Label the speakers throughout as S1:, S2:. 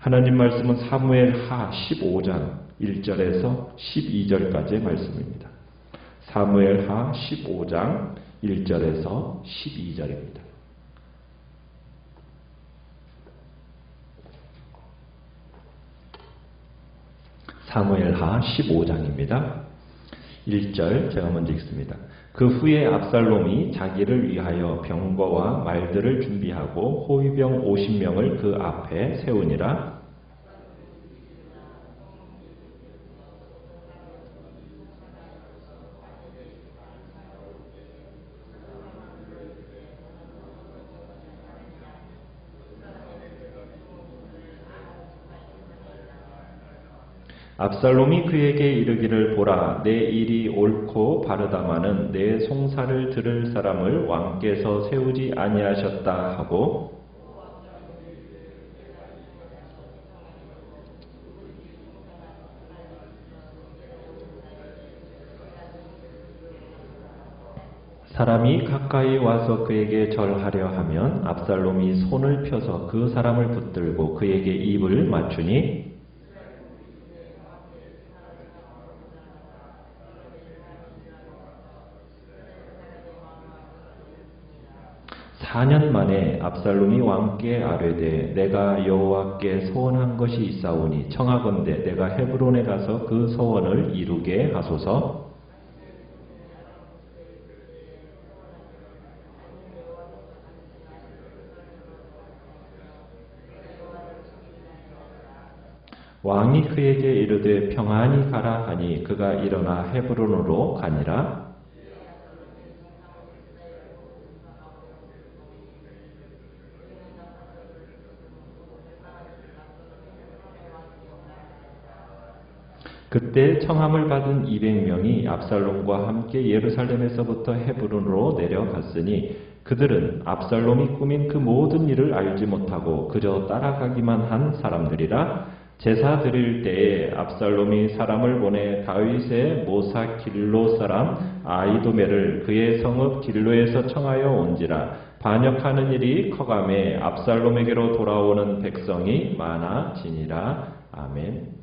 S1: 하나님 말씀은 사무엘하 15장 1절에서 12절까지의 말씀입니다. 사무엘하 15장 1절에서 12절입니다. 사무엘하 15장입니다. 1절 제가 먼저 읽습니다. 그 후에 압살롬이 자기를 위하여 병거와 말들을 준비하고 호위병 50명을 그 앞에 세우니라. 압살롬이 그에게 이르기를 보라, 내 일이 옳고 바르다마는 내 송사를 들을 사람을 왕께서 세우지 아니하셨다 하고, 사람이 가까이 와서 그에게 절하려 하면 압살롬이 손을 펴서 그 사람을 붙들고 그에게 입을 맞추니 4년 만에 압살롬이 왕께 아뢰되 내가 여호와께 소원한 것이 있사오니 청하건대 내가 헤브론에 가서 그 소원을 이루게 하소서. 왕이 그에게 이르되 평안히 가라 하니 그가 일어나 헤브론으로 가니라. 그때 청함을 받은 200명이 압살롬과 함께 예루살렘에서부터 헤브론으로 내려갔으니 그들은 압살롬이 꾸민 그 모든 일을 알지 못하고 그저 따라가기만 한 사람들이라. 제사 드릴 때에 압살롬이 사람을 보내 다윗의 모사 길로 사람 아이도멜을 그의 성읍 길로에서 청하여 온지라. 반역하는 일이 커가매 압살롬에게로 돌아오는 백성이 많아지니라. 아멘.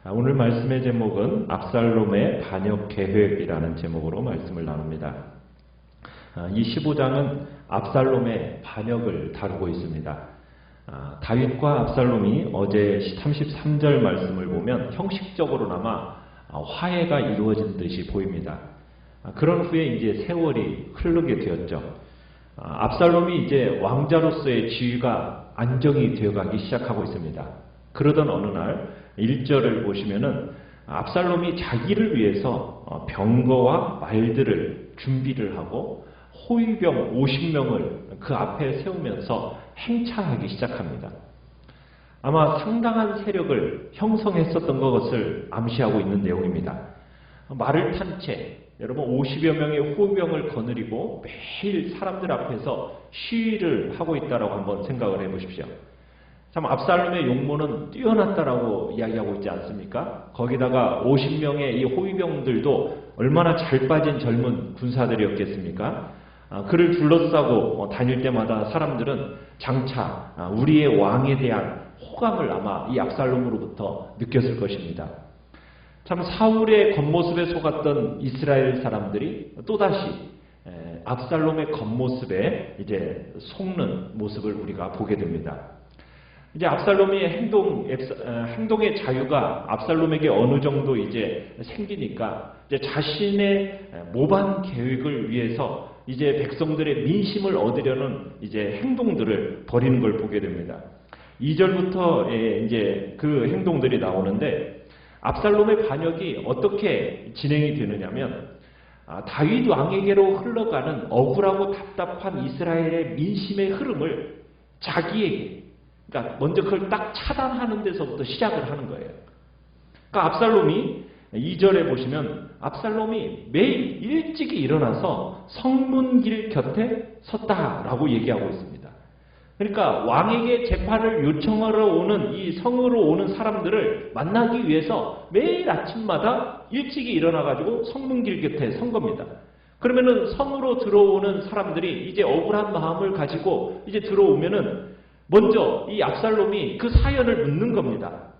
S1: 오늘 말씀의 제목은 압살롬의 반역 계획이라는 제목으로 말씀을 나눕니다. 이 15장은 압살롬의 반역을 다루고 있습니다. 다윗과 압살롬이 어제 33절 말씀을 보면 형식적으로나마 화해가 이루어진 듯이 보입니다. 그런 후에 이제 세월이 흐르게 되었죠. 압살롬이 이제 왕자로서의 지위가 안정이 되어가기 시작하고 있습니다. 그러던 어느 날 1절을 보시면은 압살롬이 자기를 위해서 병거와 말들을 준비를 하고 호위병 50명을 그 앞에 세우면서 행차하기 시작합니다. 아마 상당한 세력을 형성했었던 것을 암시하고 있는 내용입니다. 말을 탄 채 여러분 50여 명의 호위병을 거느리고 매일 사람들 앞에서 시위를 하고 있다라고 한번 생각을 해보십시오. 참 압살롬의 용모는 뛰어났다라고 이야기하고 있지 않습니까? 거기다가 50명의 이 호위병들도 얼마나 잘 빠진 젊은 군사들이었겠습니까? 그를 둘러싸고 다닐 때마다 사람들은 장차 우리의 왕에 대한 호감을 아마 이 압살롬으로부터 느꼈을 것입니다. 참 사울의 겉모습에 속았던 이스라엘 사람들이 또다시 압살롬의 겉모습에 이제 속는 모습을 우리가 보게 됩니다. 이제 압살롬의 행동의 자유가 압살롬에게 어느 정도 이제 생기니까 이제 자신의 모반 계획을 위해서 이제 백성들의 민심을 얻으려는 이제 행동들을 벌이는 걸 보게 됩니다. 2절부터 이제 그 행동들이 나오는데 압살롬의 반역이 어떻게 진행이 되느냐면 다윗 왕에게로 흘러가는 억울하고 답답한 이스라엘의 민심의 흐름을 자기에게 그러니까 먼저 그걸 딱 차단하는 데서부터 시작을 하는 거예요. 그러니까 압살롬이 2절에 보시면 압살롬이 매일 일찍이 일어나서 성문길 곁에 섰다라고 얘기하고 있습니다. 그러니까 왕에게 재판을 요청하러 오는 이 성으로 오는 사람들을 만나기 위해서 매일 아침마다 일찍이 일어나가지고 성문길 곁에 선 겁니다. 그러면은 성으로 들어오는 사람들이 이제 억울한 마음을 가지고 이제 들어오면은 먼저 이 압살롬이 그 사연을 묻는 겁니다.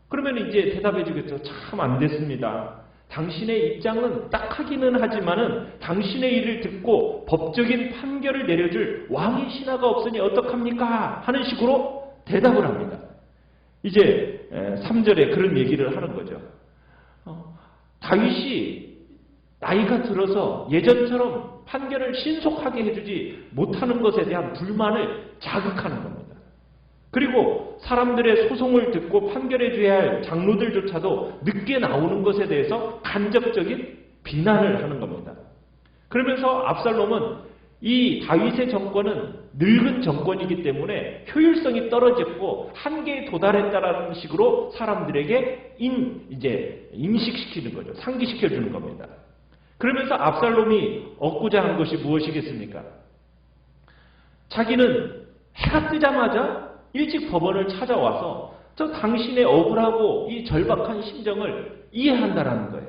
S1: 그러면 이제 대답해 주겠죠. 참 안 됐습니다. 당신의 입장은 딱하기는 하지만은 당신의 일을 듣고 법적인 판결을 내려줄 왕의 신하가 없으니 어떡합니까? 하는 식으로 대답을 합니다. 이제 3절에 그런 얘기를 하는 거죠. 다윗이 나이가 들어서 예전처럼 판결을 신속하게 해주지 못하는 것에 대한 불만을 자극하는 겁니다. 그리고 사람들의 소송을 듣고 판결해줘야 할 장로들조차도 늦게 나오는 것에 대해서 간접적인 비난을 하는 겁니다. 그러면서 압살롬은 이 다윗의 정권은 늙은 정권이기 때문에 효율성이 떨어졌고 한계에 도달했다라는 식으로 사람들에게 인식시키는 거죠. 상기시켜주는 겁니다. 그러면서 압살롬이 얻고자 한 것이 무엇이겠습니까? 자기는 해가 뜨자마자 일찍 법원을 찾아와서 저 당신의 억울하고 이 절박한 심정을 이해한다라는 거예요.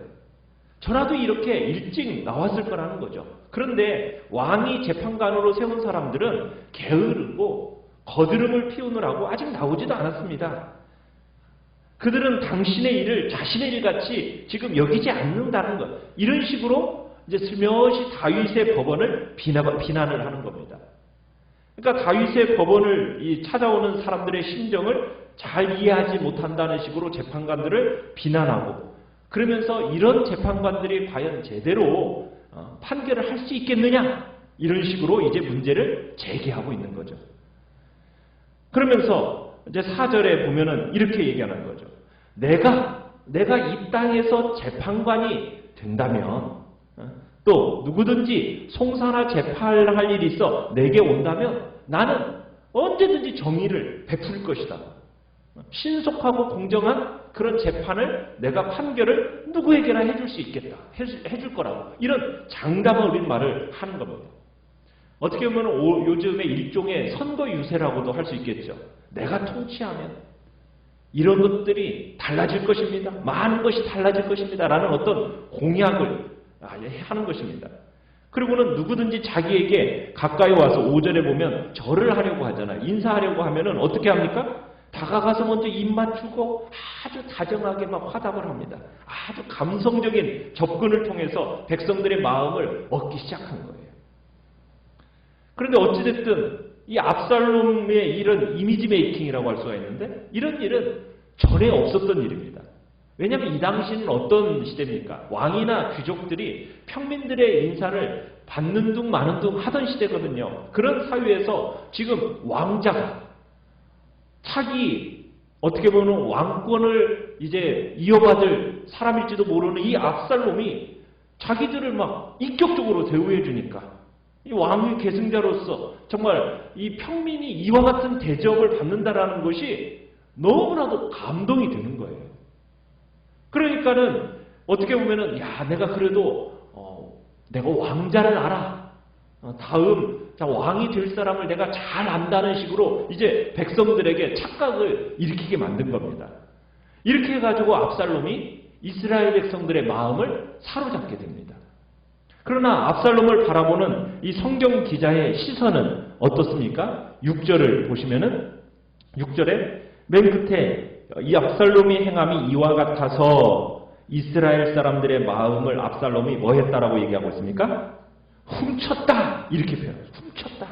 S1: 저라도 이렇게 일찍 나왔을 거라는 거죠. 그런데 왕이 재판관으로 세운 사람들은 게으르고 거드름을 피우느라고 아직 나오지도 않았습니다. 그들은 당신의 일을 자신의 일같이 지금 여기지 않는다는 것. 이런 식으로 이제 슬며시 다윗의 법원을 비난을 하는 겁니다. 그러니까 다윗의 법원을 찾아오는 사람들의 심정을 잘 이해하지 못한다는 식으로 재판관들을 비난하고, 그러면서 이런 재판관들이 과연 제대로 판결을 할 수 있겠느냐, 이런 식으로 이제 문제를 제기하고 있는 거죠. 그러면서 이제 4절에 보면은 이렇게 얘기하는 거죠. 내가 이 땅에서 재판관이 된다면, 또 누구든지 송사나 재판할 일이 있어 내게 온다면 나는 언제든지 정의를 베풀 것이다. 신속하고 공정한 그런 재판을, 내가 판결을 누구에게나 해줄 수 있겠다. 해줄 거라고. 이런 장담 어린 말을 하는 겁니다. 어떻게 보면 요즘에 일종의 선거 유세라고도 할 수 있겠죠. 내가 통치하면 이런 것들이 달라질 것입니다. 많은 것이 달라질 것입니다. 라는 어떤 공약을 하는 것입니다. 그리고는 누구든지 자기에게 가까이 와서 5절에 보면 절을 하려고 하잖아요. 인사하려고 하면은 어떻게 합니까? 다가가서 먼저 입 맞추고 아주 다정하게 막 화답을 합니다. 아주 감성적인 접근을 통해서 백성들의 마음을 얻기 시작한 거예요. 그런데 어찌됐든 이 압살롬의 일은 이미지 메이킹이라고 할 수가 있는데, 이런 일은 전에 없었던 일입니다. 왜냐하면 이 당시는 어떤 시대입니까? 왕이나 귀족들이 평민들의 인사를 받는 둥 마는 둥 하던 시대거든요. 그런 사회에서 지금 왕자가 차기 어떻게 보면 왕권을 이제 이어받을 사람일지도 모르는 이 압살롬이 자기들을 막 인격적으로 대우해 주니까 이 왕의 계승자로서 정말 이 평민이 이와 같은 대접을 받는다라는 것이 너무나도 감동이 되는 거예요. 그러니까는 어떻게 보면은 내가 그래도 내가 왕자를 알아. 다음 왕이 될 사람을 내가 잘 안다는 식으로 이제 백성들에게 착각을 일으키게 만든 겁니다. 이렇게 해가지고 압살롬이 이스라엘 백성들의 마음을 사로잡게 됩니다. 그러나 압살롬을 바라보는 이 성경 기자의 시선은 어떻습니까? 6절을 보시면은 6절에 맨 끝에 이 압살롬이 행함이 이와 같아서 이스라엘 사람들의 마음을 압살롬이 뭐 했다라고 얘기하고 있습니까? 훔쳤다! 이렇게 표현해요. 훔쳤다.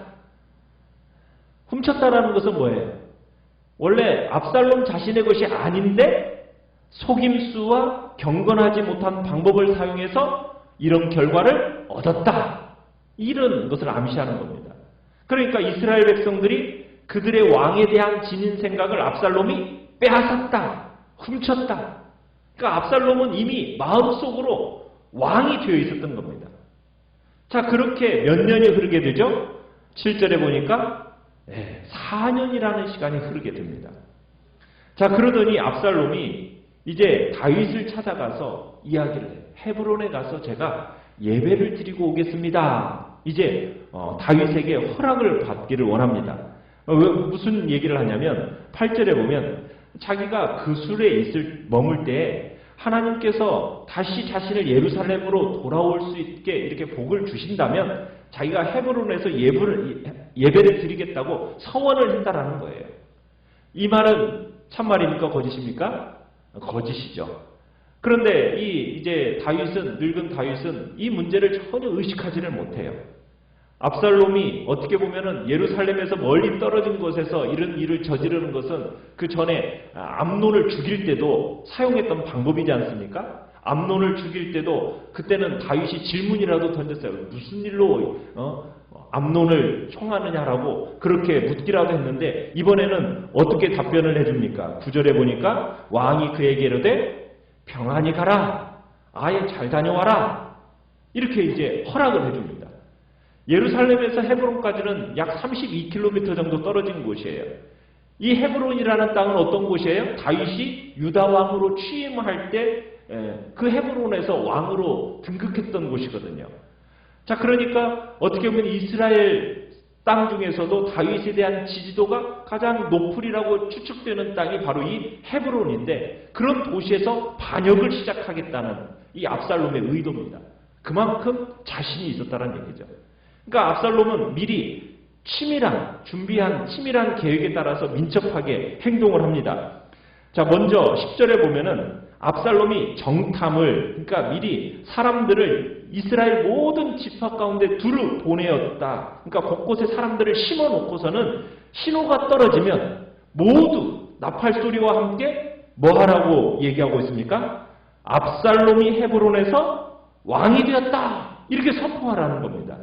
S1: 훔쳤다라는 것은 뭐예요? 원래 압살롬 자신의 것이 아닌데 속임수와 경건하지 못한 방법을 사용해서 이런 결과를 얻었다. 이런 것을 암시하는 겁니다. 그러니까 이스라엘 백성들이 그들의 왕에 대한 지닌 생각을 압살롬이 빼앗았다. 훔쳤다. 그러니까 압살롬은 이미 마음속으로 왕이 되어 있었던 겁니다. 자, 그렇게 몇 년이 흐르게 되죠? 7절에 보니까 4년이라는 시간이 흐르게 됩니다. 자, 그러더니 압살롬이 이제 다윗을 찾아가서 이야기를 해요. 헤브론에 가서 제가 예배를 드리고 오겠습니다. 이제 다윗에게 허락을 받기를 원합니다. 무슨 얘기를 하냐면 8절에 보면 자기가 그 술에 머물 때 하나님께서 다시 자신을 예루살렘으로 돌아올 수 있게 이렇게 복을 주신다면 자기가 헤브론에서 예배를 드리겠다고 서원을 했다라는 거예요. 이 말은 참말입니까? 거짓입니까? 거짓이죠. 그런데 이제 늙은 다윗은 이 문제를 전혀 의식하지를 못해요. 압살롬이 어떻게 보면은 예루살렘에서 멀리 떨어진 곳에서 이런 일을 저지르는 것은 그 전에 암논을 죽일 때도 사용했던 방법이지 않습니까? 암논을 죽일 때도 그때는 다윗이 질문이라도 던졌어요. 무슨 일로 암논을 총하느냐라고 그렇게 묻기라도 했는데 이번에는 어떻게 답변을 해줍니까? 9절에 보니까 왕이 그에게 이르되 평안히 가라. 아예 잘 다녀와라. 이렇게 이제 허락을 해줍니다. 예루살렘에서 헤브론까지는 약 32km 정도 떨어진 곳이에요. 이 헤브론이라는 땅은 어떤 곳이에요? 다윗이 유다 왕으로 취임할 때 그 헤브론에서 왕으로 등극했던 곳이거든요. 자, 그러니까 어떻게 보면 이스라엘 땅 중에서도 다윗에 대한 지지도가 가장 높으리라고 추측되는 땅이 바로 이 헤브론인데 그런 도시에서 반역을 시작하겠다는 이 압살롬의 의도입니다. 그만큼 자신이 있었다는 얘기죠. 그러니까 압살롬은 미리 준비한 치밀한 계획에 따라서 민첩하게 행동을 합니다. 자, 먼저 10절에 보면은 압살롬이 정탐을, 그러니까 미리 사람들을 이스라엘 모든 지파 가운데 두루 보내었다. 그러니까 곳곳에 사람들을 심어 놓고서는 신호가 떨어지면 모두 나팔 소리와 함께 뭐 하라고 얘기하고 있습니까? 압살롬이 헤브론에서 왕이 되었다. 이렇게 선포하라는 겁니다.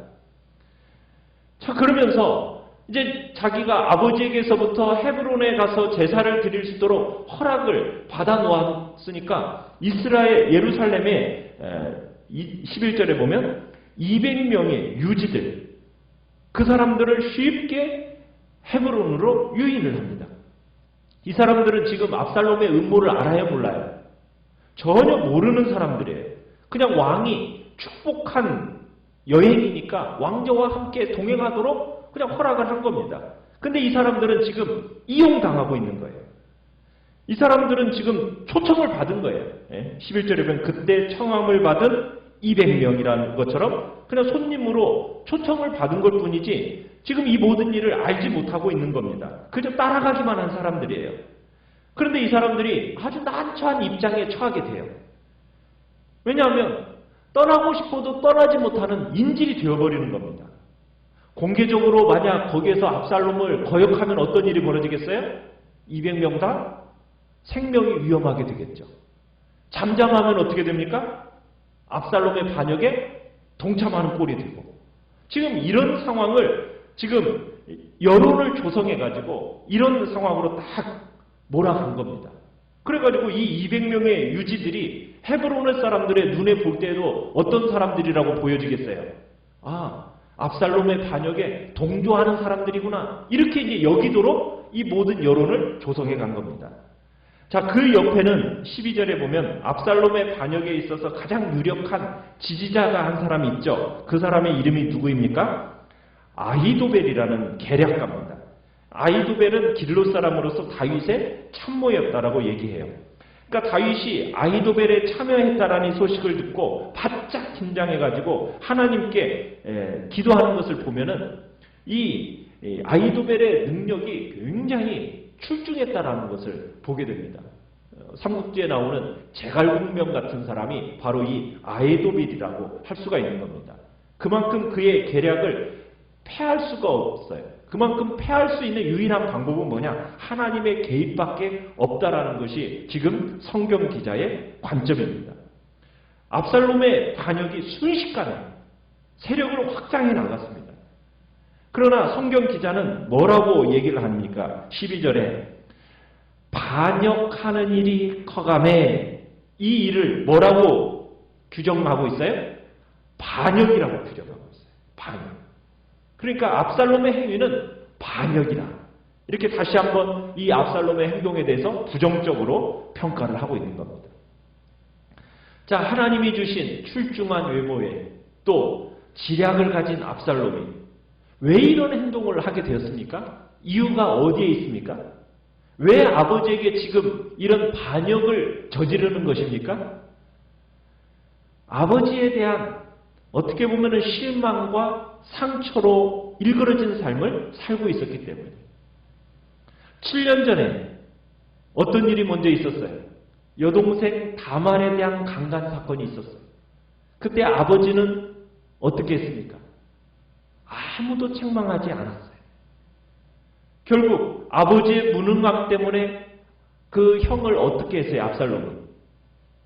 S1: 자, 그러면서 이제 자기가 아버지에게서부터 헤브론에 가서 제사를 드릴 수 있도록 허락을 받아 놓았으니까 예루살렘에 11절에 보면 200명의 유지들, 그 사람들을 쉽게 헤브론으로 유인을 합니다. 이 사람들은 지금 압살롬의 음모를 알아요, 몰라요? 전혀 모르는 사람들이에요. 그냥 왕이 축복한 여행이니까 왕자와 함께 동행하도록 그냥 허락을 한 겁니다. 근데 이 사람들은 지금 이용당하고 있는 거예요. 이 사람들은 지금 초청을 받은 거예요. 11절에 보면 그때 청함을 받은 200명이라는 것처럼 그냥 손님으로 초청을 받은 것 뿐이지 지금 이 모든 일을 알지 못하고 있는 겁니다. 그저 따라가기만 한 사람들이에요. 그런데 이 사람들이 아주 난처한 입장에 처하게 돼요. 왜냐하면 떠나고 싶어도 떠나지 못하는 인질이 되어버리는 겁니다. 공개적으로 만약 거기에서 압살롬을 거역하면 어떤 일이 벌어지겠어요? 200명 다 생명이 위험하게 되겠죠. 잠잠하면 어떻게 됩니까? 압살롬의 반역에 동참하는 꼴이 되고 지금 이런 상황을 지금 여론을 조성해가지고 이런 상황으로 딱 몰아간 겁니다. 그래가지고 이 200명의 유지들이 헤브론 사람들의 눈에 볼 때에도 어떤 사람들이라고 보여지겠어요? 아, 압살롬의 반역에 동조하는 사람들이구나. 이렇게 이제 여기도록 이 모든 여론을 조성해 간 겁니다. 자, 그 옆에는 12절에 보면 압살롬의 반역에 있어서 가장 유력한 지지자가 한 사람이 있죠. 그 사람의 이름이 누구입니까? 아히도벨이라는 계략가입니다. 아히도벨은 길롯 사람으로서 다윗의 참모였다라고 얘기해요. 그러니까 다윗이 아히도벨에 참여했다라는 소식을 듣고 바짝 긴장해가지고 하나님께 기도하는 것을 보면은 이 아히도벨의 능력이 굉장히 출중했다라는 것을 보게 됩니다. 삼국지에 나오는 제갈공명 같은 사람이 바로 이 아히도벨이라고 할 수가 있는 겁니다. 그만큼 그의 계략을 패할 수가 없어요. 그만큼 패할 수 있는 유일한 방법은 뭐냐? 하나님의 개입밖에 없다라는 것이 지금 성경 기자의 관점입니다. 압살롬의 반역이 순식간에 세력을 확장해 나갔습니다. 그러나 성경 기자는 뭐라고 얘기를 합니까? 12절에 반역하는 일이 커가매 이 일을 뭐라고 규정하고 있어요? 반역이라고 규정하고 있어요. 반역. 그러니까 압살롬의 행위는 반역이다. 이렇게 다시 한번 이 압살롬의 행동에 대해서 부정적으로 평가를 하고 있는 겁니다. 자, 하나님이 주신 출중한 외모에 또 지략을 가진 압살롬이 왜 이런 행동을 하게 되었습니까? 이유가 어디에 있습니까? 왜 아버지에게 지금 이런 반역을 저지르는 것입니까? 아버지에 대한 어떻게 보면 실망과 상처로 일그러진 삶을 살고 있었기 때문에 7년 전에 어떤 일이 먼저 있었어요. 여동생 다말에 대한 강간 사건이 있었어요. 그때 아버지는 어떻게 했습니까? 아무도 책망하지 않았어요. 결국 아버지의 무능함 때문에 그 형을 어떻게 했어요? 압살롬이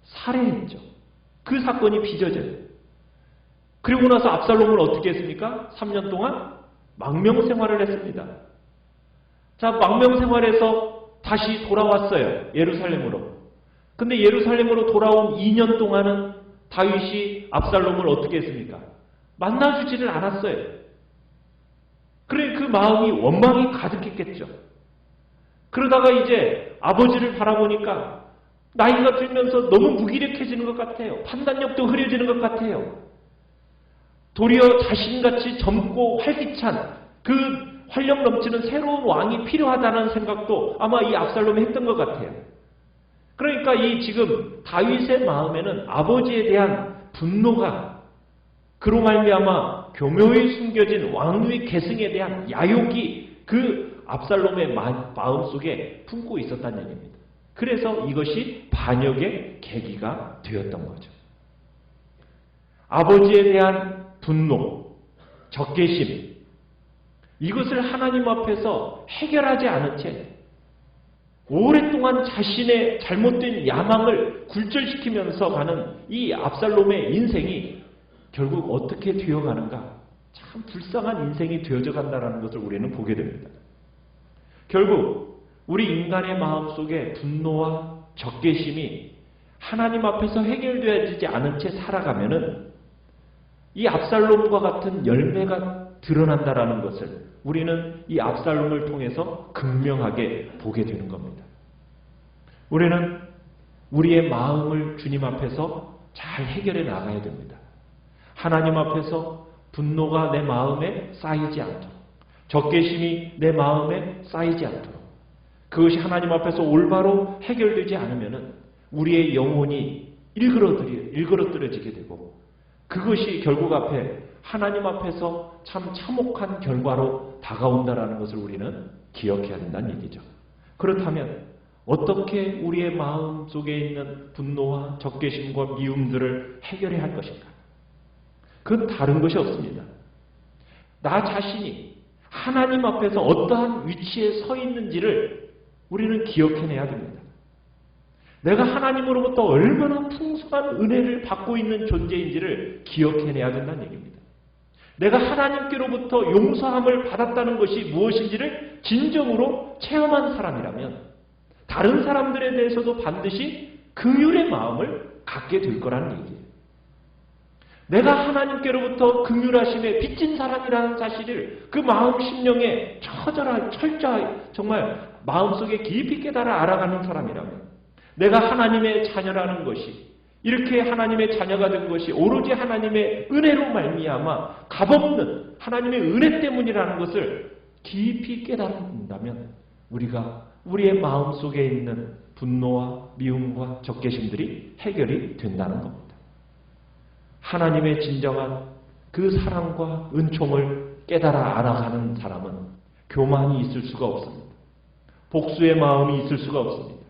S1: 살해했죠. 그 사건이 빚어져요. 그리고 나서 압살롬을 어떻게 했습니까? 3년 동안 망명생활을 했습니다. 자, 망명생활에서 다시 돌아왔어요. 예루살렘으로. 근데 예루살렘으로 돌아온 2년 동안은 다윗이 압살롬을 어떻게 했습니까? 만나주지를 않았어요. 그래 그 마음이 원망이 가득했겠죠. 그러다가 이제 아버지를 바라보니까 나이가 들면서 너무 무기력해지는 것 같아요. 판단력도 흐려지는 것 같아요. 도리어 자신같이 젊고 활기찬 그 활력 넘치는 새로운 왕이 필요하다는 생각도 아마 이 압살롬이 했던 것 같아요. 그러니까 이 지금 다윗의 마음에는 아버지에 대한 분노가 그로 말미암아 교묘히 숨겨진 왕위의 계승에 대한 야욕이 그 압살롬의 마음속에 품고 있었다는 얘기입니다. 그래서 이것이 반역의 계기가 되었던 거죠. 아버지에 대한 분노, 적개심, 이것을 하나님 앞에서 해결하지 않은 채 오랫동안 자신의 잘못된 야망을 굴절시키면서 가는 이 압살롬의 인생이 결국 어떻게 되어가는가? 참 불쌍한 인생이 되어져 간다는 것을 우리는 보게 됩니다. 결국 우리 인간의 마음속에 분노와 적개심이 하나님 앞에서 해결되어지지 않은 채 살아가면은 이 압살롬과 같은 열매가 드러난다라는 것을 우리는 이 압살롬을 통해서 극명하게 보게 되는 겁니다. 우리는 우리의 마음을 주님 앞에서 잘 해결해 나가야 됩니다. 하나님 앞에서 분노가 내 마음에 쌓이지 않도록, 적개심이 내 마음에 쌓이지 않도록, 그것이 하나님 앞에서 올바로 해결되지 않으면 우리의 영혼이 일그러뜨려지게 되고 그것이 결국 앞에 하나님 앞에서 참 참혹한 결과로 다가온다라는 것을 우리는 기억해야 된다는 얘기죠. 그렇다면 어떻게 우리의 마음 속에 있는 분노와 적개심과 미움들을 해결해야 할 것인가? 그건 다른 것이 없습니다. 나 자신이 하나님 앞에서 어떠한 위치에 서 있는지를 우리는 기억해내야 됩니다. 내가 하나님으로부터 얼마나 풍성한 은혜를 받고 있는 존재인지를 기억해내야 된다는 얘기입니다. 내가 하나님께로부터 용서함을 받았다는 것이 무엇인지를 진정으로 체험한 사람이라면 다른 사람들에 대해서도 반드시 긍휼의 마음을 갖게 될 거라는 얘기예요. 내가 하나님께로부터 긍휼하심에 빚진 사람이라는 사실을 그 마음 심령에 철저히 정말 마음속에 깊이 깨달아 알아가는 사람이라면 내가 하나님의 자녀라는 것이 이렇게 하나님의 자녀가 된 것이 오로지 하나님의 은혜로 말미암아 값없는 하나님의 은혜 때문이라는 것을 깊이 깨달는다면 우리가 우리의 마음속에 있는 분노와 미움과 적개심들이 해결이 된다는 겁니다. 하나님의 진정한 그 사랑과 은총을 깨달아 알아가는 사람은 교만이 있을 수가 없습니다. 복수의 마음이 있을 수가 없습니다.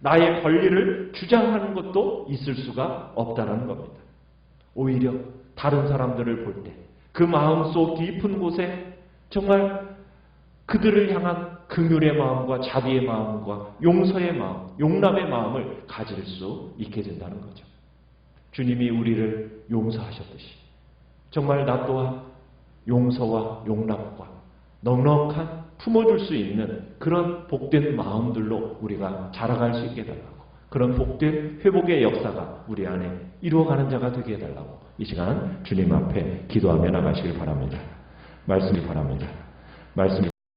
S1: 나의 권리를 주장하는 것도 있을 수가 없다는 겁니다. 오히려 다른 사람들을 볼 때 그 마음속 깊은 곳에 정말 그들을 향한 긍휼의 마음과 자비의 마음과 용서의 마음, 용납의 마음을 가질 수 있게 된다는 거죠. 주님이 우리를 용서하셨듯이 정말 나 또한 용서와 용납과 넉넉한 품어줄 수 있는 그런 복된 마음들로 우리가 자라갈 수 있게 해달라고, 그런 복된 회복의 역사가 우리 안에 이루어가는 자가 되게 해달라고 이 시간 주님 앞에 기도하며 나가시길 바랍니다. 말씀이 바랍니다. 말씀이